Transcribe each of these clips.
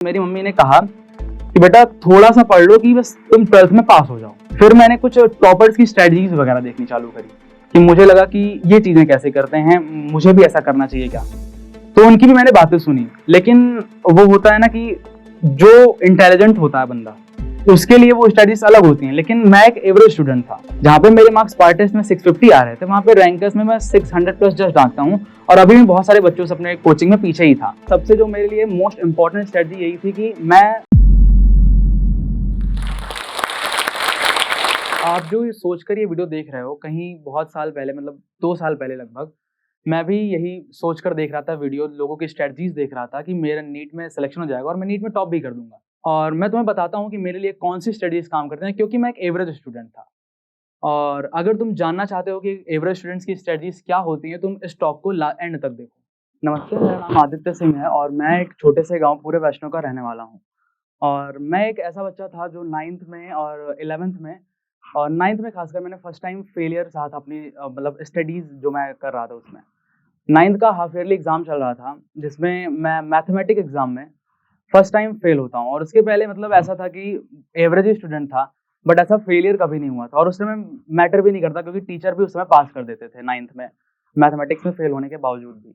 मेरी मम्मी ने कहा कि बेटा थोड़ा सा पढ़ लो कि बस तुम 12th में पास हो जाओ। फिर मैंने कुछ टॉपर्स की स्ट्रेटजीज वगैरह देखनी चालू करी कि मुझे लगा कि ये चीजें कैसे करते हैं, मुझे भी ऐसा करना चाहिए क्या। तो उनकी भी मैंने बातें सुनी, लेकिन वो होता है ना कि जो इंटेलिजेंट होता है बंदा उसके लिए वो स्टडीज अलग होती हैं। लेकिन मैं एक एवरेज स्टूडेंट था, जहाँ पे मेरे मार्क्स पार्ट टेस्ट में 650 आ रहे थे, वहाँ पे रैंकर्स में मैं 600 प्लस जस्ट डांटता हूँ और अभी भी बहुत सारे बच्चों से अपने कोचिंग में पीछे ही था। सबसे जो मेरे लिए मोस्ट इंपॉर्टेंट स्ट्रेटजी यही थी कि आप जो ये सोचकर ये वीडियो देख रहे हो, कहीं बहुत साल पहले, मतलब 2 साल पहले लगभग, मैं भी यही सोचकर देख रहा था वीडियो, लोगों की स्ट्रेटजीज देख रहा था कि मेरा नीट में सिलेक्शन हो जाएगा और मैं नीट में टॉप भी कर दूंगा। और मैं तुम्हें बताता हूँ कि मेरे लिए कौन सी स्टडीज काम करते हैं, क्योंकि मैं एक एवरेज स्टूडेंट था। और अगर तुम जानना चाहते हो कि एवरेज स्टूडेंट्स की स्ट्रेटजीज क्या होती हैं, तुम इस टॉक को एंड तक देखो। नमस्ते, मेरा नाम आदित्य सिंह है और मैं एक छोटे से गांव पूरे वैष्णो का रहने वाला हूँ। और मैं एक ऐसा बच्चा था जो 9th में और 11th में, और 9th में खासकर मैंने फर्स्ट टाइम फेलियर सहा था अपनी मतलब स्टडीज जो मैं कर रहा था उसमें। 9th का हाफ ईयरली एग्जाम चल रहा था, जिसमें मैं मैथमेटिक्स एग्जाम में फर्स्ट टाइम फेल होता हूँ। और उसके पहले मतलब ऐसा था कि एवरेज स्टूडेंट था, बट ऐसा फेलियर कभी नहीं हुआ था। और उस समय मैटर भी नहीं करता, क्योंकि टीचर भी उस समय पास कर देते थे 9th में मैथमेटिक्स में फेल होने के बावजूद भी।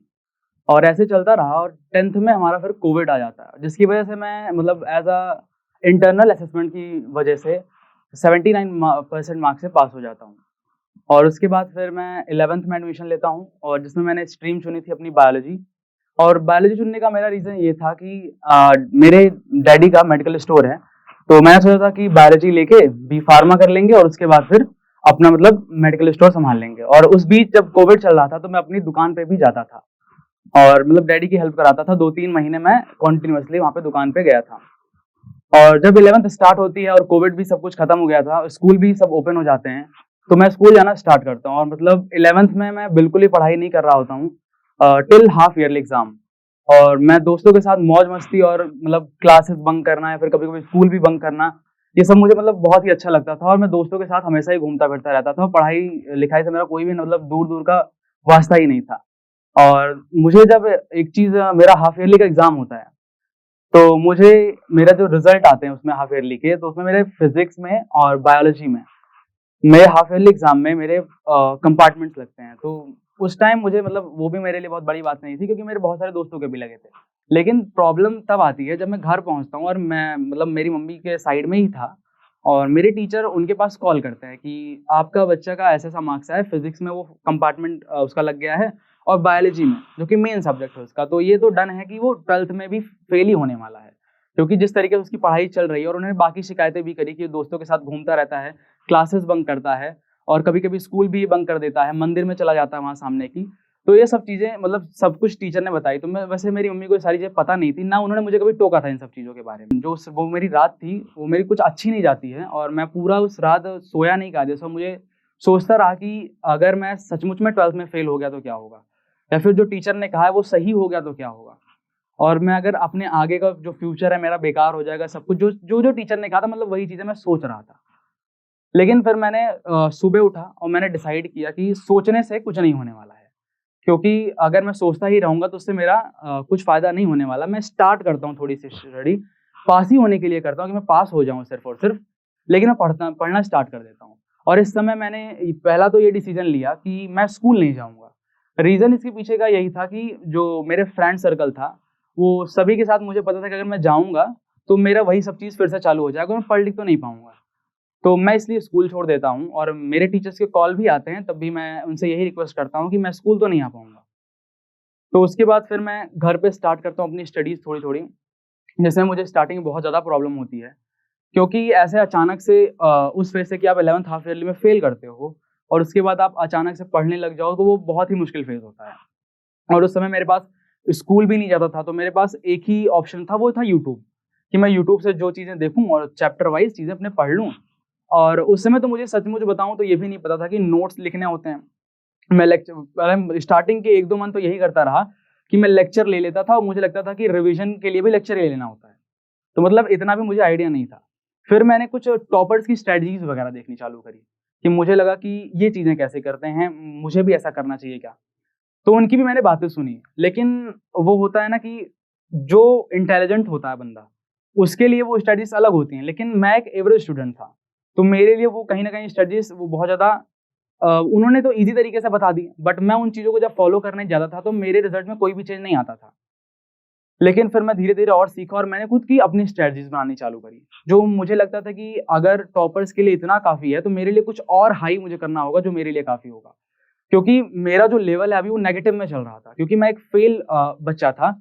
और ऐसे चलता रहा और 10th में हमारा फिर कोविड आ जाता है, जिसकी वजह से मैं मतलब एज अ इंटरनल असेसमेंट की वजह से 79% मार्क्स से पास हो जाता हूँ। और उसके बाद फिर मैं 11th में एडमिशन लेता हूँ, और जिसमें मैंने स्ट्रीम चुनी थी अपनी बायोलॉजी। और बायोलॉजी चुनने का मेरा रीज़न ये था कि मेरे डैडी का मेडिकल स्टोर है, तो मैंने सोचा था कि बायोलॉजी लेके बी फार्मा कर लेंगे और उसके बाद फिर अपना मतलब मेडिकल स्टोर संभाल लेंगे। और उस बीच जब कोविड चल रहा था तो मैं अपनी दुकान पे भी जाता था और मतलब डैडी की हेल्प कराता था। 2-3 महीने मैं कॉन्टिन्यूसली वहाँ पे दुकान पे गया था। और जब 11th स्टार्ट होती है और कोविड भी सब कुछ खत्म हो गया था, स्कूल भी सब ओपन हो जाते हैं, तो मैं स्कूल जाना स्टार्ट करता हूँ। और मतलब 11th में मैं बिल्कुल ही पढ़ाई नहीं कर रहा होता हूँ टिल हाफ ईयरली एग्जाम। और मैं दोस्तों के साथ मौज मस्ती और मतलब क्लासेस बंक करना है, फिर कभी कभी स्कूल भी बंक करना, ये सब मुझे मतलब बहुत ही अच्छा लगता था। और मैं दोस्तों के साथ हमेशा ही घूमता फिरता रहता था। पढ़ाई लिखाई से मेरा कोई भी मतलब दूर दूर का वास्ता ही नहीं था। और मुझे जब एक चीज, मेरा हाफ ईयरली का एग्जाम होता है, तो मुझे मेरा जो रिजल्ट आते हैं उसमें हाफ ईयरली के, तो उसमें मेरे फिजिक्स में और बायोलॉजी में, मेरे हाफ ईयरली एग्जाम में मेरे कंपार्टमेंट्स लगते हैं। तो उस टाइम मुझे मतलब वो भी मेरे लिए बहुत बड़ी बात नहीं थी, क्योंकि मेरे बहुत सारे दोस्तों के भी लगे थे। लेकिन प्रॉब्लम तब आती है जब मैं घर पहुंचता हूँ और मैं मतलब मेरी मम्मी के साइड में ही था, और मेरे टीचर उनके पास कॉल करते हैं कि आपका बच्चा का ऐसा ऐसा मार्क्स है, फिजिक्स में वो कंपार्टमेंट उसका लग गया है, और बायोलॉजी में जो कि मेन सब्जेक्ट है उसका, तो ये तो डन है कि वो 12th में भी फेल ही होने वाला है। क्योंकि जिस तरीके से उसकी पढ़ाई चल रही है, और उन्होंने बाकी शिकायतें भी करी कि दोस्तों के साथ घूमता रहता है, क्लासेस बंक करता है, और कभी कभी स्कूल भी बंक कर देता है, मंदिर में चला जाता है वहाँ सामने की। तो ये सब चीज़ें मतलब सब कुछ टीचर ने बताई। तो मैं वैसे, मेरी मम्मी को ये सारी चीज़ें पता नहीं थी, ना उन्होंने मुझे कभी टोका था इन सब चीज़ों के बारे में। जो वो मेरी रात थी वो मेरी कुछ अच्छी नहीं जाती है, और मैं पूरा उस रात सोया नहीं, कहा जैसा मुझे सोचता रहा कि अगर मैं सचमुच में 12th में फेल हो गया तो क्या होगा, या फिर जो टीचर ने कहा है वो सही हो गया तो क्या होगा, और मैं अगर अपने आगे का जो फ्यूचर है मेरा बेकार हो जाएगा, सब कुछ जो टीचर ने कहा था, मतलब वही चीज़ें मैं सोच रहा था। लेकिन फिर मैंने सुबह उठा और मैंने डिसाइड किया कि सोचने से कुछ नहीं होने वाला है, क्योंकि अगर मैं सोचता ही रहूँगा तो उससे मेरा कुछ फ़ायदा नहीं होने वाला। मैं स्टार्ट करता हूँ थोड़ी सी स्टडी, पास ही होने के लिए करता हूँ कि मैं पास हो जाऊँ सिर्फ़ और सिर्फ़, लेकिन मैं पढ़ना स्टार्ट कर देता हूँ। और इस समय मैंने पहला तो ये डिसीज़न लिया कि मैं स्कूल नहीं जाऊँगा। रीज़न इसके पीछे का यही था कि जो मेरे फ्रेंड सर्कल था, वो सभी के साथ मुझे पता था कि अगर मैं जाऊँगा तो मेरा वही सब चीज़ फिर से चालू हो जाएगा, मैं पढ़ लिख तो नहीं पाऊँगा। तो मैं इसलिए स्कूल छोड़ देता हूँ, और मेरे टीचर्स के कॉल भी आते हैं, तब भी मैं उनसे यही रिक्वेस्ट करता हूँ कि मैं स्कूल तो नहीं आ पाऊँगा। तो उसके बाद फिर मैं घर पे स्टार्ट करता हूँ अपनी स्टडीज़ थोड़ी-थोड़ी, जिसमें मुझे स्टार्टिंग में बहुत ज़्यादा प्रॉब्लम होती है। क्योंकि ऐसे अचानक से उस वजह से कि आप 11th हाफ ईयरली में फेल करते हो और उसके बाद आप अचानक से पढ़ने लग जाओ, तो वो बहुत ही मुश्किल फेज़ होता है। और उस समय मेरे पास स्कूल भी नहीं जाता था, तो मेरे पास एक ही ऑप्शन था, वो था यूट्यूब, कि मैं यूट्यूब से जो चीज़ें देखूँ और चैप्टर वाइज़ चीज़ें अपने पढ़ लूँ। और उस समय तो मुझे सचमुच बताऊँ तो ये भी नहीं पता था कि नोट्स लिखने होते हैं। मैं लेक्चर पहले स्टार्टिंग के 1-2 मंथ तो यही करता रहा कि मैं लेक्चर ले लेता था, और मुझे लगता था कि रिवीजन के लिए भी लेक्चर ले लेना होता है। तो मतलब इतना भी मुझे आइडिया नहीं था। फिर मैंने कुछ टॉपर्स की स्ट्रैटेजीज़ वगैरह देखनी चालू करी कि मुझे लगा कि ये चीज़ें कैसे करते हैं, मुझे भी ऐसा करना चाहिए क्या? तो उनकी भी मैंने बातें सुनी। लेकिन वो होता है ना कि जो इंटेलिजेंट होता है बंदा, उसके लिए वो स्टडीज अलग होती हैं, लेकिन मैं एक एवरेज स्टूडेंट था, तो मेरे लिए वो कहीं न कहीं स्टडीज वो बहुत ज़्यादा उन्होंने तो ईज़ी तरीके से बता दी, बट मैं उन चीज़ों को जब फॉलो करने जाता था, तो मेरे रिजल्ट में कोई भी चेंज नहीं आता था। लेकिन फिर मैं धीरे-धीरे और सीखा और मैंने खुद की अपनी स्ट्रैटेजीज़ बनानी चालू करी। जो मुझे लगता था कि अगर टॉपर्स के लिए इतना काफ़ी है, तो मेरे लिए कुछ और हाई मुझे करना होगा, जो मेरे लिए काफ़ी होगा। क्योंकि मेरा जो लेवल है अभी वो नेगेटिव में चल रहा था, क्योंकि मैं एक फेल बच्चा था,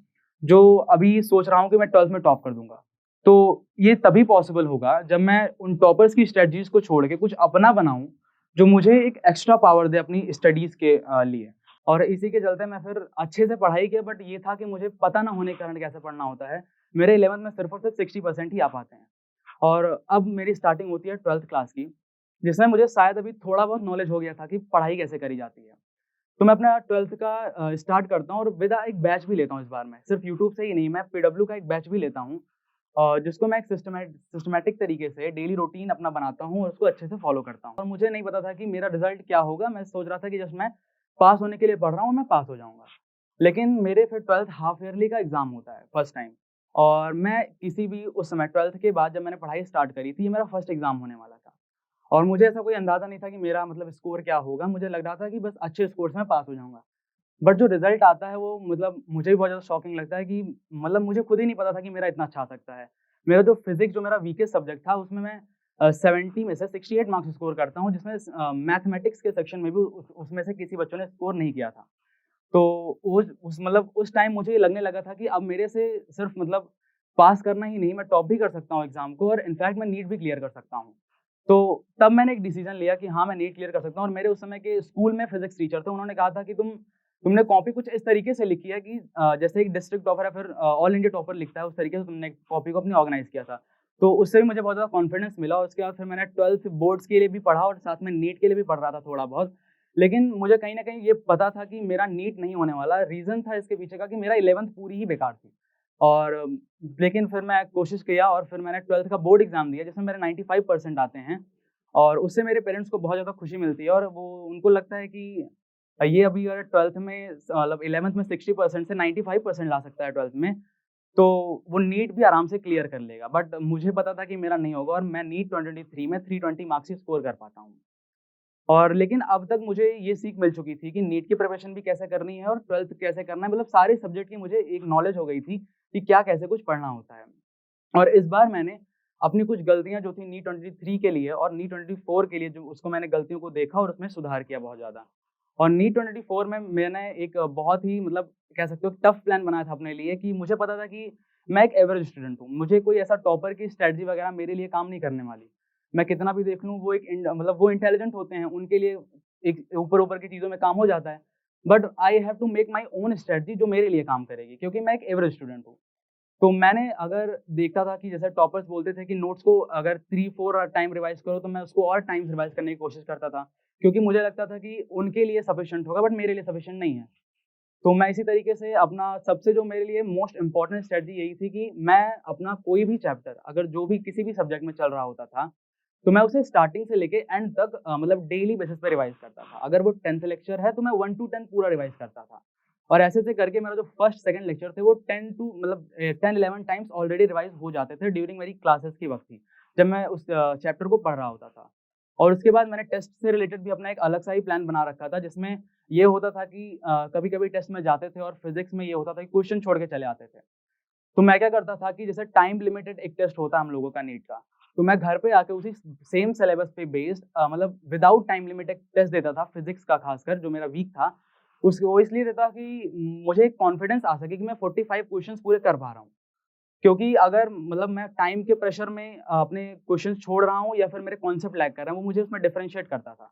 जो अभी सोच रहा हूँ कि मैं 12th में टॉप कर दूँगा। तो ये तभी पॉसिबल होगा जब मैं उन टॉपर्स की स्ट्रैटेजीज़ को छोड़ के कुछ अपना बनाऊँ, जो मुझे एक एक्स्ट्रा पावर दे अपनी स्टडीज़ के लिए। और इसी के चलते मैं फिर अच्छे से पढ़ाई किया, बट ये था कि मुझे पता ना होने के कारण कैसे पढ़ना होता है। मेरे 11th में सिर्फ़ और सिर्फ़ 60% ही आ पाते हैं। और अब मेरी स्टार्टिंग होती है 12th क्लास की, जिसमें मुझे शायद अभी थोड़ा बहुत नॉलेज हो गया था कि पढ़ाई कैसे करी जाती है। तो मैं अपना 12th का स्टार्ट करता हूँ और एक बैच भी लेता हूँ इस बार मैं। सिर्फ़ यूट्यूब से ही नहीं, मैं पीडब्ल्यू का एक बैच भी लेता हूँ, जिसको मैं एक सिस्टमैटिक तरीके से डेली रूटीन अपना बनाता हूँ और उसको अच्छे से फ़ॉलो करता हूँ। और मुझे नहीं पता था कि मेरा रिज़ल्ट क्या होगा, मैं सोच रहा था कि जस्ट मैं पास होने के लिए पढ़ रहा हूँ, मैं पास हो जाऊँगा। लेकिन मेरे फिर 12th हाफ ईयरली का एग्ज़ाम होता है फर्स्ट टाइम, और मैं किसी भी उस समय 12th के बाद जब मैंने पढ़ाई स्टार्ट करी थी, ये मेरा फर्स्ट एग्ज़ाम होने वाला था। और मुझे ऐसा कोई अंदाज़ा नहीं था कि मेरा मतलब स्कोर क्या होगा, मुझे लग रहा था कि बस अच्छे स्कोर से मैं पास हो जाऊँगा। बट जो रिज़ल्ट आता है वो मतलब मुझे भी बहुत ज़्यादा शॉकिंग लगता है कि मतलब मुझे खुद ही नहीं पता था कि मेरा इतना अच्छा आ सकता है। मेरा जो फिज़िक्स जो मेरा वीकेस्ट सब्जेक्ट था, उसमें मैं 70 में से 68 मार्क्स स्कोर करता हूँ, जिसमें मैथमेटिक्स के सेक्शन में भी उसमें से किसी बच्चों ने स्कोर नहीं किया था। तो उस मतलब उस टाइम मुझे ये लगने लगा था कि अब मेरे से सिर्फ़ मतलब पास करना ही नहीं, मैं टॉप भी कर सकता हूँ एग्ज़ाम को, और इनफैक्ट मैं नीट भी क्लियर कर सकता हूँ। तो तब मैंने एक डिसीज़न लिया कि हाँ, मैं नीट क्लियर कर सकता हूँ, और मेरे उस समय के स्कूल में फिज़िक्स टीचर थे, उन्होंने कहा था कि तुमने कॉपी कुछ इस तरीके से लिखी है कि जैसे एक डिस्ट्रिक्ट टॉपर या फिर ऑल इंडिया टॉपर लिखता है, उस तरीके से तुमने कॉपी को अपनी ऑर्गनाइज़ किया था। तो उससे भी मुझे बहुत ज़्यादा कॉन्फिडेंस मिला, और उसके बाद फिर मैंने 12th बोर्ड्स के लिए भी पढ़ा और साथ में नीट के लिए भी पढ़ रहा था थोड़ा बहुत। लेकिन मुझे कहीं न कहीं ये पता था कि मेरा नीट नहीं होने वाला, रीज़न था इसके पीछे का कि मेरा 11th पूरी ही बेकार थी। और लेकिन फिर मैं कोशिश किया और फिर मैंने 12th का बोर्ड एग्ज़ाम दिया, जिसमें मेरे 95% आते हैं, और उससे मेरे पेरेंट्स को बहुत ज़्यादा खुशी मिलती है, और वो उनको लगता है कि ये अभी अगर 12th में मतलब 11th में 60% से 95% ला सकता है 12th में, तो वो नीट भी आराम से क्लियर कर लेगा। बट मुझे पता था कि मेरा नहीं होगा, और मैं नीट 2023 में 320 मार्क्स ही स्कोर कर पाता हूँ। और लेकिन अब तक मुझे ये सीख मिल चुकी थी कि नीट की प्रिपरेशन भी कैसे करनी है और 12th कैसे करना है, मतलब सारे सब्जेक्ट की मुझे एक नॉलेज हो गई थी कि क्या कैसे कुछ पढ़ना होता है। और इस बार मैंने अपनी कुछ गलतियाँ जो थी नीट 23 के लिए और नीट 24 के लिए, जो उसको मैंने गलतियों को देखा और उसमें सुधार किया बहुत ज़्यादा। और नीट 24 में मैंने एक बहुत ही मतलब कह सकते हो टफ प्लान बनाया था अपने लिए, कि मुझे पता था कि मैं एक एवरेज स्टूडेंट हूँ। मुझे कोई ऐसा टॉपर की स्ट्रैटेजी वगैरह मेरे लिए काम नहीं करने वाली। मैं कितना भी देख लूँ, वो एक मतलब वो इंटेलिजेंट होते हैं, उनके लिए एक ऊपर-ऊपर की चीज़ों में काम हो जाता है। But I have to make my own strategy जो मेरे लिए काम करेगी, क्योंकि मैं एक एवरेज स्टूडेंट हूँ। तो मैंने अगर देखता था कि जैसे टॉपर्स बोलते थे कि नोट्स को अगर 3-4 टाइम रिवाइज़ करो, तो मैं उसको और टाइम्स रिवाइज़ करने की कोशिश करता था। क्योंकि मुझे लगता था कि उनके लिए सफिशिएंट होगा, बट मेरे लिए सफिशिएंट नहीं है। तो मैं इसी तरीके से अपना सबसे जो मेरे लिए मोस्ट इम्पोर्टेंट स्ट्रैटेजी यही थी कि मैं अपना कोई भी चैप्टर अगर जो भी किसी भी सब्जेक्ट में चल रहा होता था, तो मैं उसे स्टार्टिंग से लेके एंड तक मतलब डेली बेसिस पे रिवाइज़ करता था। अगर वो 10th लेक्चर है, तो मैं 1 टू 10 पूरा रिवाइज़ करता था। और ऐसे-ऐसे करके मेरा जो फर्स्ट, सेकंड लेक्चर थे, वो 10 टू मतलब 10-11 टाइम्स ऑलरेडी रिवाइज़ हो जाते थे ड्यूरिंग मेरी क्लासेस की वक़्त ही, जब मैं उस चैप्टर को पढ़ रहा होता था। और उसके बाद मैंने टेस्ट से रिलेटेड भी अपना एक अलग सा ही प्लान बना रखा था, जिसमें ये होता था कि कभी-कभी टेस्ट में जाते थे और फिज़िक्स में ये होता था कि क्वेश्चन छोड़ के चले आते थे। तो मैं क्या करता था कि जैसे टाइम लिमिटेड एक टेस्ट होता है हम लोगों का नीट का, तो मैं घर पे आके उसी सेम सिलेबस पे बेस्ड मतलब विदाउट टाइम लिमिट एक टेस्ट देता था फिज़िक्स का, खासकर जो मेरा वीक था। उस वो इसलिए देता कि मुझे एक कॉन्फिडेंस आ सके कि मैं 45 क्वेश्चंस पूरे कर पा रहा हूँ। क्योंकि अगर मतलब मैं टाइम के प्रेशर में अपने क्वेश्चंस छोड़ रहा हूँ या फिर मेरे कॉन्सेप्ट लैग कर रहे हैं, वो मुझे उसमें डिफरेंशिएट करता था।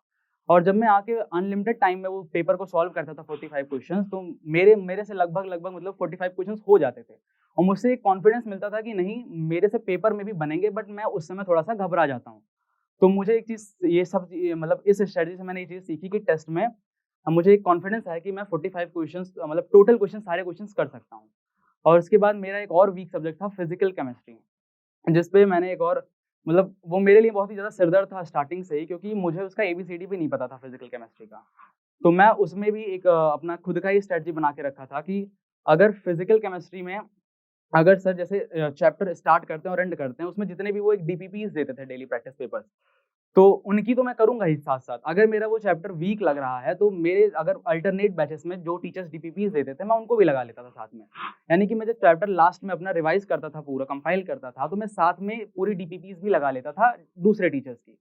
और जब मैं आके अनलिमिटेड टाइम में वो पेपर को सॉल्व करता था 45 क्वेश्चंस, तो मेरे मेरे से लगभग मतलब 45 क्वेश्चंस हो जाते थे। और मुझसे एक कॉन्फिडेंस मिलता था कि नहीं, मेरे से पेपर में भी बनेंगे, बट मैं उस समय थोड़ा-सा घबरा जाता हूँ। तो मुझे एक चीज़ ये सब ये मतलब इस स्ट्रैटेजी से मैंने ये चीज़ सीखी कि टेस्ट में मुझे एक कॉन्फिडेंस है कि मैं 45 क्वेश्चंस मतलब टोटल क्वेश्चन सारे क्वेश्चंस कर सकता हूँ। और उसके बाद मेरा एक और वीक सब्जेक्ट था फिज़िकल केमिस्ट्री, जिस पे मैंने एक और मतलब वो मेरे लिए बहुत ही ज़्यादा सिरदर्द था स्टार्टिंग से ही, क्योंकि मुझे उसका एबीसीडी भी नहीं पता था फिज़िकल केमिस्ट्री का। तो मैं उसमें भी एक अपना खुद का ही स्ट्रैटेजी बना के रखा था कि अगर फिज़िकल केमिस्ट्री में अगर सर जैसे चैप्टर स्टार्ट करते हैं और एंड करते हैं, उसमें जितने भी वो एक डीपीपीस देते थे, डेली प्रैक्टिस पेपर्स, तो उनकी तो मैं करूँगा ही साथ-साथ। अगर मेरा वो चैप्टर वीक लग रहा है, तो मेरे अगर अल्टरनेट बैचेस में जो टीचर्स डीपीपीस देते थे, मैं उनको भी लगा लेता था साथ में। यानी कि मैं जब चैप्टर लास्ट में अपना रिवाइज़ करता था, पूरा कंपाइल करता था, तो मैं साथ में पूरी डीपीपीस भी लगा लेता था दूसरे टीचर्स की।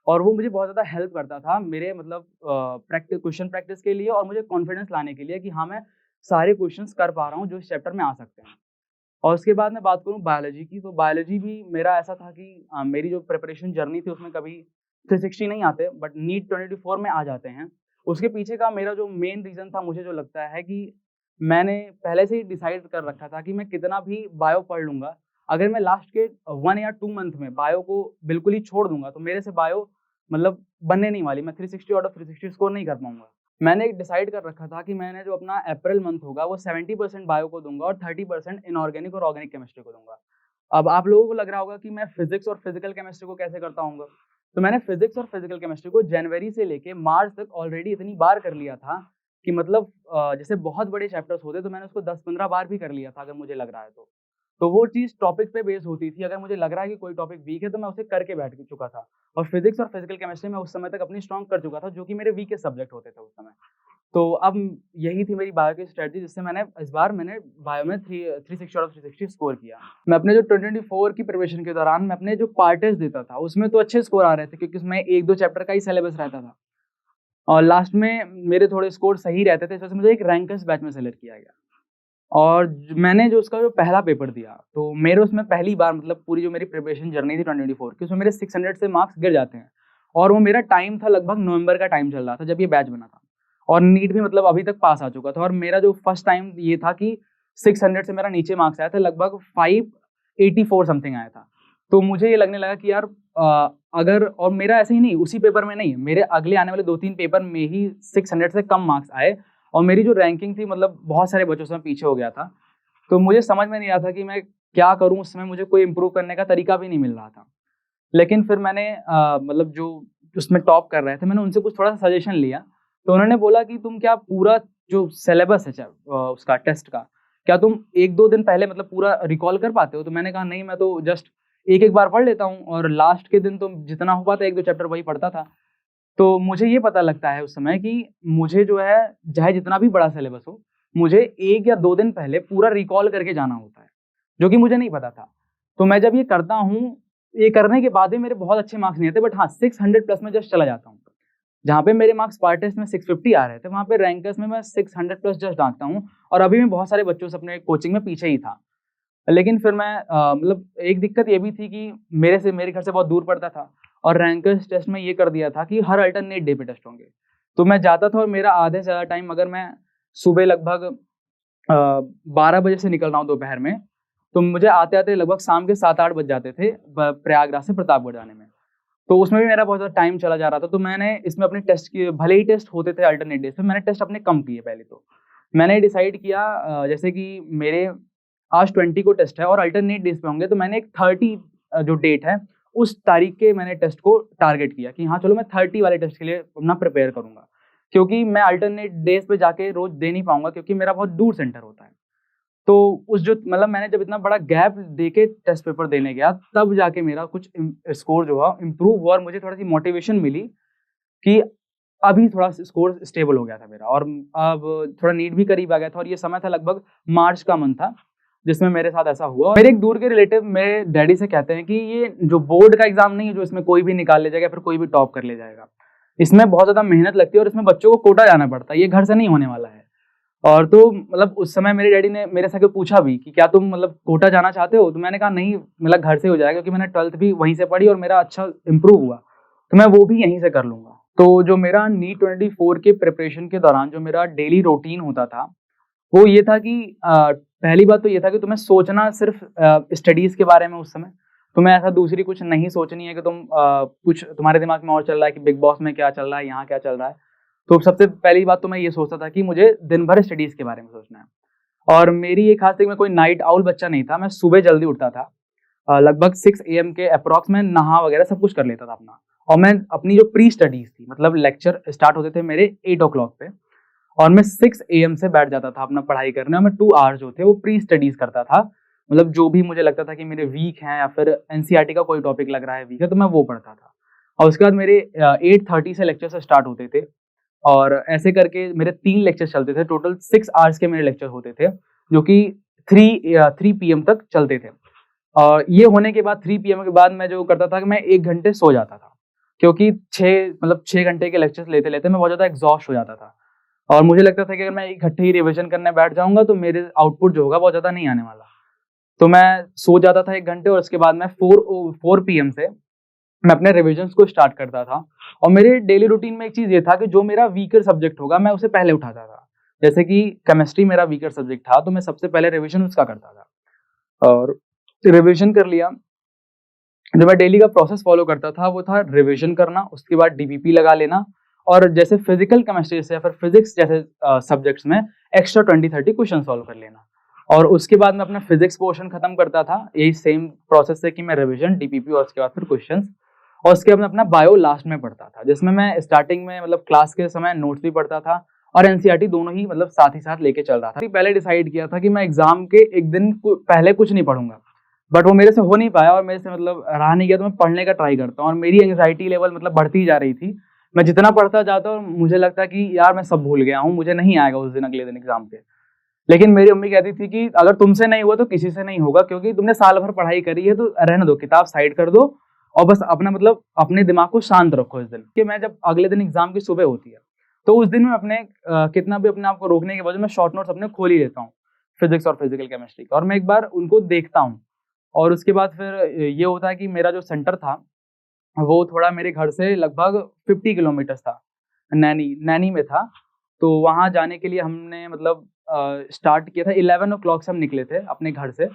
और वो मुझे बहुत ज़्यादा हेल्प करता था मेरे मतलब क्वेश्चन प्रैक्टिस के लिए, और मुझे कॉन्फिडेंस लाने के लिए कि हाँ, मैं सारे क्वेश्चंस कर पा रहा हूँ जो इस चैप्टर में आ सकते हैं। और उसके बाद मैं बात करूँ बायोलॉजी की, तो बायोलॉजी भी मेरा ऐसा था कि मेरी जो प्रिपरेशन जर्नी थी उसमें कभी 360 नहीं आते, बट नीट 2024 में आ जाते हैं। उसके पीछे का मेरा जो मेन रीज़न था, मुझे जो लगता है कि मैंने पहले से ही डिसाइड कर रखा था कि मैं कितना भी बायो पढ़ लूँगा, अगर मैं लास्ट के 1 या 2 मंथ में बायो को बिल्कुल ही छोड़ दूँगा, तो मेरे से बायो मतलब बनने नहीं वाली। मैं 360 आउट ऑफ 360 स्कोर नहीं कर पाऊँगा। मैंने एक डिसाइड कर रखा था कि मैंने जो अपना अप्रैल मंथ होगा, वो 70% बायो को दूँगा और 30% इनऑर्गेनिक और ऑर्गेनिक केमिस्ट्री को दूँगा। अब आप लोगों को लग रहा होगा कि मैं फिज़िक्स और फिज़िकल केमिस्ट्री को कैसे करता होऊँगा? तो मैंने फिज़िक्स और फिज़िकल केमिस्ट्री को जनवरी से लेके मार्च तक ऑलरेडी इतनी बार कर लिया था कि मतलब जैसे बहुत बड़े चैप्टर्स होते, तो मैंने उसको 10-15 बार भी कर लिया था, अगर मुझे लग रहा है तो। तो वो चीज़ टॉपिक पे बेस होती थी, अगर मुझे लग रहा है कि कोई टॉपिक वीक है, तो मैं उसे करके बैठ चुका था। और फिज़िक्स और फिज़िकल केमिस्ट्री में उस समय तक अपनी स्ट्रॉन्ग कर चुका था, जो कि मेरे वीकेस्ट सब्जेक्ट होते थे उस समय। तो अब यही थी मेरी बायो की स्ट्रैटेजी, जिससे मैंने इस बार बायो में 360 आउट ऑफ 360 स्कोर किया। मैं अपने जो 2024 की प्रिपरेशन के दौरान मैं अपने जो पार्ट टेस्ट देता था, उसमें तो अच्छे स्कोर आ रहे थे, क्योंकि उसमें 1-2 चैप्टर का ही सिलेबस रहता था। और लास्ट में मेरे थोड़े स्कोर सही रहते थे, इस वजह से मुझे एक रैंकर्स बैच में सेलेक्ट किया गया। और मैंने जो उसका जो पहला पेपर दिया, तो मेरे उसमें पहली बार मतलब पूरी जो मेरी प्रिपरेशन जर्नी थी 2024 की, उसमें मेरे 600 से मार्क्स गिर जाते हैं। और वो मेरा टाइम था, लगभग नवंबर का टाइम चल रहा था जब ये बैच बना था। और नीट भी मतलब अभी तक पास आ चुका था, और मेरा जो फर्स्ट टाइम ये था कि 600 से मेरा नीचे मार्क्स आया था, लगभग 584 समथिंग आया था। तो मुझे ये लगने लगा कि यार अगर, और मेरा ऐसे ही नहीं, उसी पेपर में नहीं, मेरे अगले आने वाले 2-3 पेपर में ही 600 से कम मार्क्स आए, और मेरी जो रैंकिंग थी मतलब बहुत सारे बच्चों से मैं पीछे हो गया था। तो मुझे समझ में नहीं आ रहा था कि मैं क्या करूँ? उस समय मुझे कोई इम्प्रूव करने का तरीका भी नहीं मिल रहा था। लेकिन फिर मैंने मतलब जो उसमें टॉप कर रहे थे, मैंने उनसे कुछ थोड़ा-सा सजेशन लिया। तो उन्होंने बोला कि तुम क्या पूरा जो सिलेबस है उसका टेस्ट का, क्या तुम 1-2 दिन पहले मतलब पूरा रिकॉल कर पाते हो? तो मैंने कहा नहीं, मैं तो जस्ट एक-एक बार पढ़ लेता हूँ, और लास्ट के दिन तो जितना हो पाता है 1-2 चैप्टर वही पढ़ता था। तो मुझे ये पता लगता है उस समय कि मुझे जो है, चाहे जितना भी बड़ा सिलेबस हो, मुझे 1 या 2 दिन पहले पूरा रिकॉल करके जाना होता है, जो कि मुझे नहीं पता था। तो मैं जब ये करता हूँ, ये करने के बाद भी मेरे बहुत अच्छे मार्क्स नहीं आते, बट हाँ, 600 प्लस में जस्ट चला जाता हूँ। जहाँ पे मेरे मार्क्स पार्ट टेस्ट में 650 आ रहे थे, वहाँ पे रैंकर्स में मैं 600 प्लस जस्ट आंकता हूँ, और अभी मैं बहुत सारे बच्चों से अपने कोचिंग में पीछे ही था। लेकिन फिर मैं मतलब एक दिक्कत ये भी थी कि मेरे घर से बहुत दूर पड़ता था, और रैंकर्स टेस्ट में ये कर दिया था कि हर अल्टरनेट डे पे टेस्ट होंगे। तो मैं जाता था, और मेरा आधे से ज़्यादा टाइम, अगर मैं सुबह लगभग 12 बजे से निकल रहा हूँ दोपहर में, तो मुझे आते-आते लगभग शाम के 7-8 बज जाते थे प्रयागराज से प्रतापगढ़ जाने में। तो उसमें भी मेरा बहुत ज़्यादा टाइम चला जा रहा था। तो मैंने इसमें अपने टेस्ट किए, भले ही टेस्ट होते थे अल्टरनेट डेज़ पे, मैंने टेस्ट अपने कम किए पहले तो। मैंने डिसाइड किया जैसे कि मेरे आज 20 को टेस्ट है और अल्टरनेट डेज़ पे होंगे, तो मैंने एक 30 जो डेट है, उस तारीख के मैंने टेस्ट को टारगेट किया कि हाँ, चलो मैं 30 वाले टेस्ट के लिए अपना प्रिपेयर करूँगा। क्योंकि मैं अल्टरनेट डेज़ पे जाके रोज़ दे नहीं पाऊँगा, क्योंकि मेरा बहुत दूर सेंटर होता है। तो उस जो मतलब मैंने जब इतना बड़ा गैप देके टेस्ट पेपर देने गया, तब जाके मेरा कुछ स्कोर जो हुआ इम्प्रूव हुआ, और मुझे थोड़ी-सी मोटिवेशन मिली कि अभी थोड़ा स्कोर स्टेबल हो गया था मेरा, और अब थोड़ा नीट भी करीब आ गया था, और ये समय था लगभग मार्च का मंथ था, जिसमें मेरे साथ ऐसा हुआ। मेरे एक दूर के रिलेटिव मेरे डैडी से कहते हैं कि ये जो बोर्ड का एग्जाम नहीं है, जो इसमें कोई भी निकाल ले जाएगा, फिर कोई भी टॉप कर ले जाएगा। इसमें बहुत ज़्यादा मेहनत लगती है, और इसमें बच्चों को कोटा जाना पड़ता है, ये घर से नहीं होने वाला है। और तो मतलब उस समय मेरे डैडी ने मेरे से आके पूछा भी कि क्या तुम मतलब कोटा जाना चाहते हो? तो मैंने कहा नहीं, मतलब घर से हो जाएगा, क्योंकि मैंने 12th भी वहीं से पढ़ी और मेरा अच्छा इम्प्रूव हुआ, तो मैं वो भी यहीं से कर लूँगा। तो जो मेरा नीट 24 के प्रिपरेशन के दौरान जो मेरा डेली रूटीन होता था, वो ये था कि पहली बात तो ये था कि तुम्हें सोचना सिर्फ स्टडीज़ के बारे में उस समय। तुम्हें ऐसा दूसरी कुछ नहीं सोचनी है कि कुछ तुम्हारे दिमाग में और चल रहा है कि बिग बॉस में क्या चल रहा है, यहाँ क्या चल रहा है। तो सबसे पहली बात तो मैं ये सोचता था कि मुझे दिन भर स्टडीज़ के बारे में सोचना है। और मेरी ये खास थी, मैं कोई नाइट आउल बच्चा नहीं था, मैं सुबह जल्दी उठता था। लगभग 6 एएम के एप्रॉक्स में नहा वगैरह सब कुछ कर लेता था अपना। और मैं अपनी जो प्री स्टडीज़ थी, मतलब लेक्चर स्टार्ट होते थे मेरे 8 ओ क्लॉक पे, और मैं 6 एएम से बैठ जाता था अपना पढ़ाई करने, और मैं 2 आवर्स जो थे वो प्री स्टडीज़ करता था। मतलब जो भी मुझे लगता था कि मेरे वीक हैं या फिर एनसीईआरटी का कोई टॉपिक लग रहा है वीक है, तो मैं वो पढ़ता था। और उसके बाद मेरे 8:30 से लेक्चर स्टार्ट होते थे और ऐसे करके मेरे 3 लेक्चर्स चलते थे। टोटल 6 आवर्स के मेरे लेक्चर होते थे, जो कि 3 पीएम तक चलते थे। और ये होने के बाद 3 पीएम के बाद मैं जो करता था कि मैं 1 घंटे सो जाता था, क्योंकि 6 घंटे के लेक्चर्स लेते-लेते मैं बहुत ज़्यादा एग्ज़ॉस्ट हो जाता था। और मुझे लगता था कि अगर मैं इकट्ठे ही रिविज़न करने बैठ जाऊँगा तो मेरे आउटपुट जो होगा बहुत ज़्यादा नहीं आने वाला। तो मैं सो जाता था 1 घंटे और उसके बाद मैं 4 पीएम से मैं अपने रिविजन्स को स्टार्ट करता था। और मेरे डेली रूटीन में एक चीज़ ये था कि जो मेरा वीकर सब्जेक्ट होगा मैं उसे पहले उठाता था। जैसे कि केमिस्ट्री मेरा वीकर सब्जेक्ट था, तो मैं सबसे पहले रिविज़न उसका करता था और रिविज़न कर लिया। जो मैं डेली का प्रोसेस फ़ॉलो करता था वो था रिविज़न करना, उसके बाद डीपीपी लगा लेना और जैसे फिज़िकल केमिस्ट्री से या फिर फिज़िक्स जैसे सब्जेक्ट्स में एक्स्ट्रा 20-30 क्वेश्चन सॉल्व कर लेना। और उसके बाद मैं अपना फिज़िक्स पोर्शन खत्म करता था, यही सेम प्रोसेस है कि मैं रिविज़न, डीपीपी और उसके बाद फिर क्वेश्चंस। और उसके बाद मैं अपना बायो लास्ट में पढ़ता था, जिसमें मैं स्टार्टिंग में मतलब क्लास के समय नोट्स भी पढ़ता था और एनसीईआरटी दोनों ही मतलब साथ ही साथ लेके चल रहा था। पहले डिसाइड किया था कि मैं एग्ज़ाम के एक दिन पहले कुछ नहीं पढ़ूंगा, बट वो मेरे से हो नहीं पाया और मेरे से मतलब रहा नहीं गया, तो मैं पढ़ने का ट्राई करता हूँ और मेरी एंग्जाइटी लेवल मतलब बढ़ती जा रही थी। मैं जितना पढ़ता जाता और मुझे लगता कि यार मैं सब भूल गया हूँ, मुझे नहीं आएगा उस दिन अगले दिन एग्जाम पे। लेकिन मेरी मम्मी कहती थी कि अगर तुमसे नहीं हुआ तो किसी से नहीं होगा, क्योंकि तुमने साल भर पढ़ाई करी है तो रहने दो, किताब साइड कर दो और बस अपना मतलब अपने दिमाग को शांत रखो इस दिन। कि मैं जब अगले दिन एग्जाम की सुबह होती है तो उस दिन मैं अपने कितना भी अपने आप को रोकने के बजाय मैं शॉर्ट नोट्स अपने खोल ही लेता हूँ, फिजिक्स और फिजिकल केमिस्ट्री का, और मैं एक बार उनको देखता हूँ। और उसके बाद फिर ये होता है कि मेरा जो सेंटर था वो थोड़ा मेरे घर से लगभग 50 किलोमीटर्स था, नैनी नैनी में था। तो वहाँ जाने के लिए हमने मतलब स्टार्ट किया था, 11 ओ क्लॉक से हम निकले थे अपने घर से।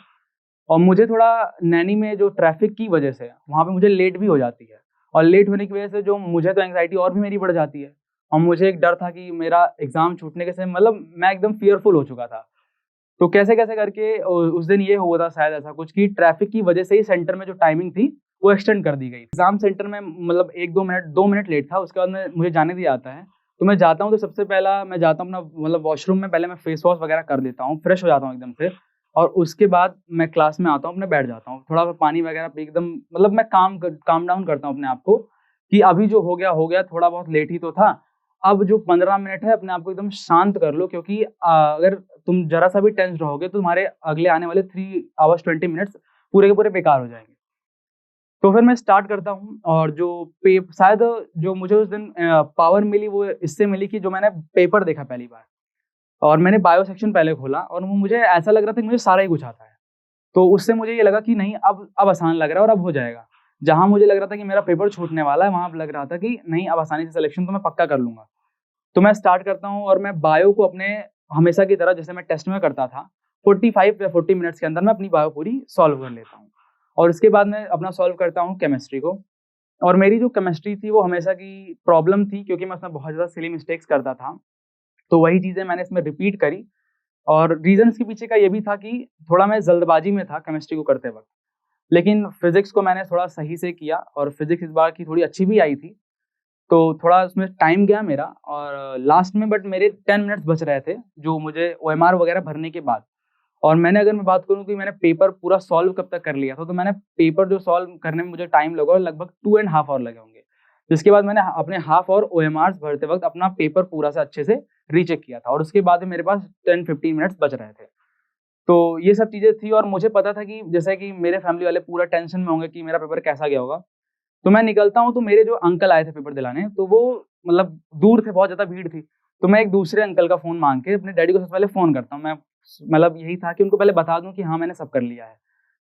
और मुझे थोड़ा नैनी में जो ट्रैफिक की वजह से वहाँ पे मुझे लेट भी हो जाती है, और लेट होने की वजह से जो मुझे तो एंग्जाइटी और भी मेरी बढ़ जाती है। और मुझे एक डर था कि मेरा एग्ज़ाम छूटने के समय मतलब मैं एकदम फ़ियरफुल हो चुका था। तो कैसे-कैसे करके उस दिन ये हुआ था शायद ऐसा कुछ कि ट्रैफिक की वजह से ही सेंटर में जो टाइमिंग थी, वो एक्सटेंड कर दी गई। एग्ज़ाम सेंटर में मतलब 2 मिनट लेट था, उसके बाद में मुझे जाने दिया जाता है। तो मैं जाता हूँ तो सबसे पहला मैं जाता हूँ अपना मतलब वॉशरूम में, पहले मैं फेस वॉश वगैरह कर लेता हूँ, फ्रेश हो जाता हूँ एकदम से। और उसके बाद मैं क्लास में आता हूँ, अपने बैठ जाता हूँ। थोड़ा सा पानी वगैरह पी एकदम मतलब मैं काम डाउन करता हूँ अपने आप को कि अभी जो हो गया, थोड़ा बहुत लेट ही तो था। अब जो 15 मिनट है अपने आप को एकदम शांत कर लो, क्योंकि अगर तुम ज़रा-सा भी टेंस्ड रहोगे तो तुम्हारे अगले आने वाले 3 आवर्स 20 मिनट्स पूरे के पूरे बेकार हो जाएँगे। तो फिर मैं स्टार्ट करता हूँ और जो पे शायद जो मुझे उस दिन पावर मिली वो इससे मिली कि जो मैंने पेपर देखा पहली बार, और मैंने बायो सेक्शन पहले खोला और वो मुझे ऐसा लग रहा था कि मुझे सारा ही कुछ आता है। तो उससे मुझे ये लगा कि नहीं, अब आसान लग रहा है और अब हो जाएगा। जहाँ मुझे लग रहा था कि मेरा पेपर छूटने वाला है, वहाँ अब लग रहा था कि नहीं, अब आसानी से सिलेक्शन तो मैं पक्का कर लूँगा। तो मैं स्टार्ट करता हूँ और मैं बायो को अपने हमेशा की तरह जैसे मैं टेस्ट में करता था, 45 या 40 मिनट्स के अंदर मैं अपनी बायो पूरी सॉल्व कर लेता हूँ। और उसके बाद मैं अपना सॉल्व करता हूँ केमिस्ट्री को। और मेरी जो केमिस्ट्री थी वो हमेशा की प्रॉब्लम थी, क्योंकि मैं उसमें बहुत ज़्यादा सिली मिस्टेक्स करता था। तो वही चीज़ें मैंने इसमें रिपीट करी। और रीज़न इसके पीछे का ये भी था कि थोड़ा मैं जल्दबाजी में था केमिस्ट्री को करते वक़्त। लेकिन फिज़िक्स को मैंने थोड़ा सही से किया और फिज़िक्स इस बार की थोड़ी अच्छी भी आई थी। तो थोड़ा उसमें टाइम गया मेरा और लास्ट में बट मेरे 10 मिनट्स बच रहे थे, जो मुझे ओएमआर वगैरह भरने के बाद। और मैंने अगर मैं बात करूँ कि मैंने पेपर पूरा सॉल्व कब तक कर लिया था, तो मैंने पेपर जो सॉल्व करने में मुझे टाइम लगा लगभग 2 एंड हाफ आवर लगे होंगे। जिसके बाद मैंने अपने हाफ और ओएमआर्स भरते वक़्त अपना पेपर पूरा से अच्छे से रीचेक किया था और उसके बाद में मेरे पास 10-15 मिनट्स बच रहे थे। तो ये सब चीज़ें थी और मुझे पता था कि जैसे कि मेरे फैमिली वाले पूरा टेंशन में होंगे कि मेरा पेपर कैसा गया होगा। तो मैं निकलता हूँ तो मेरे जो अंकल आए थे पेपर दिलाने, तो वो मतलब दूर थे, बहुत ज़्यादा भीड़ थी। तो मैं एक दूसरे अंकल का फ़ोन माँग के अपने डैडी को सबसे पहले फ़ोन करता हूँ। मैं मतलब यही था कि उनको पहले बता दूँ कि हाँ, मैंने सब कर लिया है,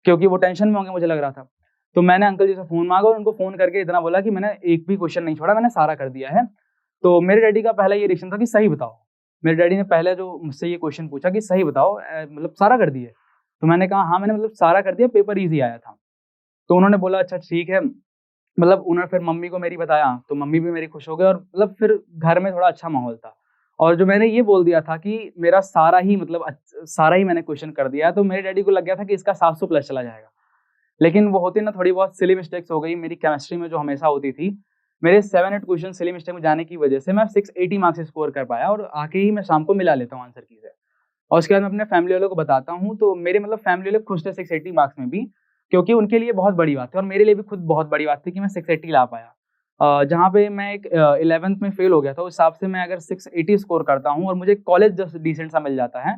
क्योंकि वो टेंशन में होंगे मुझे लग रहा था। तो मैंने अंकल जी से फ़ोन माँगा और उनको फ़ोन करके इतना बोला कि मैंने एक भी क्वेश्चन नहीं छोड़ा, मैंने सारा कर दिया है। तो मेरे डैडी का पहला ये रिएक्शन था कि सही बताओ। मेरे डैडी ने पहले जो मुझसे ये क्वेश्चन पूछा कि सही बताओ, मतलब सारा कर दिए? तो मैंने कहा हाँ, मैंने मतलब सारा कर दिया, पेपर ईज़ी आया था। तो उन्होंने बोला अच्छा ठीक है। मतलब उन्होंने फिर मम्मी को मेरी बताया, तो मम्मी भी मेरी खुश हो गए और मतलब फिर घर में थोड़ा अच्छा माहौल था। और जो मैंने ये बोल दिया था कि मेरा सारा ही मतलब सारा ही मैंने क्वेश्चन कर दिया है, तो मेरे डैडी को लग गया था कि इसका 700 प्लस चला जाएगा। लेकिन वो होती ना थोड़ी बहुत सिली मिस्टेक्स हो गई मेरी केमिस्ट्री में जो हमेशा होती थी। मेरे 7-8 क्वेश्चन सिली मिस्टेक में जाने की वजह से मैं 680 मार्क्स स्कोर कर पाया और आके ही मैं शाम को मिला लेता हूँ आंसर की से। और उसके बाद मैं अपने फैमिली वालों को बताता हूँ, तो मेरे मतलब फैमिली वाले खुश थे 680 मार्क्स में भी, क्योंकि उनके लिए बहुत बड़ी बात थी और मेरे लिए भी खुद बहुत बड़ी बात थी कि मैं 680 ला पाया। जहाँ पे मैं एक 11th में फेल हो गया था, उस हिसाब से मैं अगर 680 स्कोर करता हूँ और मुझे कॉलेज जस्ट डिसेंट सा मिल जाता है,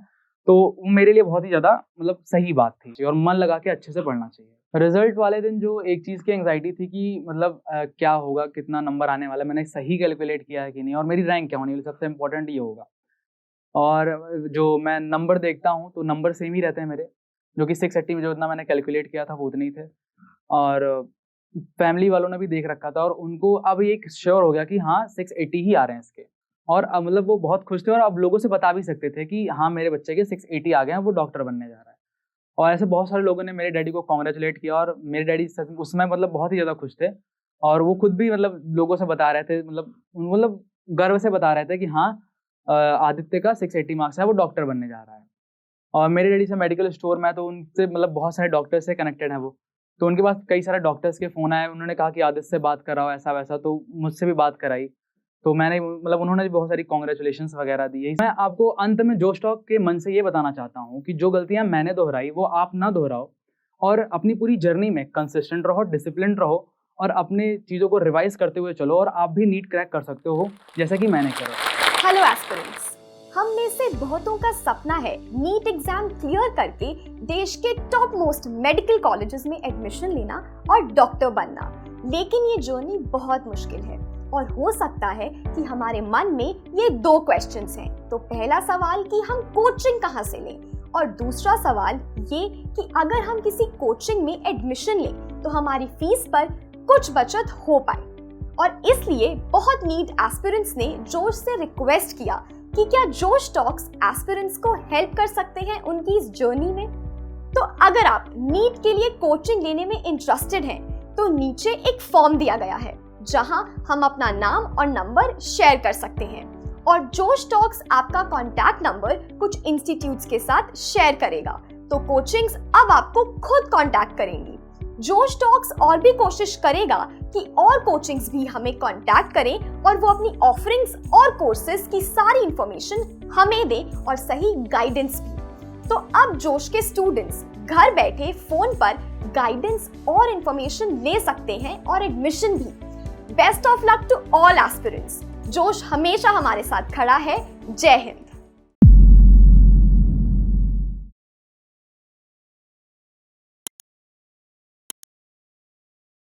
तो वो मेरे लिए बहुत ही ज़्यादा मतलब सही बात थी और मन लगा के अच्छे से पढ़ना चाहिए। रिजल्ट वाले दिन जो एक चीज़ की एंग्जाइटी थी कि मतलब क्या होगा, कितना नंबर आने वाला है, मैंने सही कैलकुलेट किया है कि नहीं और मेरी रैंक क्या होने वाली, सबसे इम्पोर्टेंट ये होगा। और जो मैं नंबर देखता हूँ, तो नंबर सेम ही रहते हैं मेरे, जो कि 680 में जो इतना मैंने कैलकुलेट किया था वो उतने ही थे। और फैमिली वालों ने भी देख रखा था और उनको अब ये श्योर हो गया कि हाँ 680 ही आ रहे हैं इसके। और अब मतलब वो बहुत खुश थे और अब लोगों से बता भी सकते थे कि हाँ मेरे बच्चे के 680 आ गए हैं, वो डॉक्टर बनने जा रहा है। और ऐसे बहुत सारे लोगों ने मेरे डैडी को कांग्रेचुलेट किया और मेरे डैडी सच में उसमें मतलब बहुत ही ज़्यादा खुश थे। और वो खुद भी मतलब लोगों से बता रहे थे, मतलब गर्व से बता रहे थे कि हाँ आदित्य का 680 मार्क्स है, वो डॉक्टर बनने जा रहा है। और मेरे डैडी से मेडिकल स्टोर में है, तो उनसे मतलब बहुत सारे डॉक्टर से कनेक्टेड है वो। तो उनके पास कई सारे डॉक्टर्स के फ़ोन आए, उन्होंने कहा कि आदित्य से बात कराओ ऐसा-वैसा, तो मुझसे भी बात कराई। तो मैंने मतलब उन्होंने भी बहुत सारी कांग्रेचुलेशंस वगैरह दी है। मैं आपको अंत में जोश टॉक के मन से ये बताना चाहता हूँ कि जो गलतियाँ मैंने दोहराई वो आप ना दोहराओ और अपनी पूरी जर्नी में कंसिस्टेंट रहो, डिसिप्लिन्ड रहो और अपने चीज़ों को रिवाइज़ करते हुए चलो और आप भी नीट क्रैक कर सकते हो, जैसा कि मैंने करा। हेलो एस्पिरेंट्स, हम में से बहुतों का सपना है नीट एग्जाम क्लियर करके देश के टॉप मोस्ट मेडिकल कॉलेजेस में एडमिशन लेना और डॉक्टर बनना। लेकिन ये जर्नी बहुत मुश्किल है और हो सकता है कि हमारे मन में ये दो क्वेश्चंस हैं। तो पहला सवाल कि हम कोचिंग कहाँ से लें, और दूसरा सवाल ये कि अगर हम किसी कोचिंग में एडमिशन लें तो हमारी फीस पर कुछ बचत हो पाए। और इसलिए बहुत नीट एस्पिरेंट्स ने जोश से रिक्वेस्ट किया कि क्या जोश टॉक्स एस्पिरेंट्स को हेल्प कर सकते हैं उनकी इस जर्नी में। तो अगर आप नीट के लिए कोचिंग लेने में इंटरेस्टेड हैं तो नीचे एक फॉर्म दिया गया है जहां हम अपना नाम और नंबर शेयर कर सकते हैं और जोश टॉक्स आपका कॉन्टैक्ट नंबर कुछ इंस्टीट्यूट्स के साथ शेयर करेगा। तो कोचिंग्स अब आपको खुद कॉन्टैक्ट करेंगी। जोश टॉक्स और भी कोशिश करेगा कि और कोचिंग्स भी हमें कांटेक्ट करें और वो अपनी ऑफरिंग्स और कोर्सेज की सारी इंफॉर्मेशन हमें दें और सही गाइडेंस भी। तो अब जोश के स्टूडेंट्स घर बैठे फोन पर गाइडेंस और इंफॉर्मेशन ले सकते हैं और एडमिशन भी। Best of luck to all aspirants. जोश हमेशा हमारे साथ खड़ा है। जय हिंद।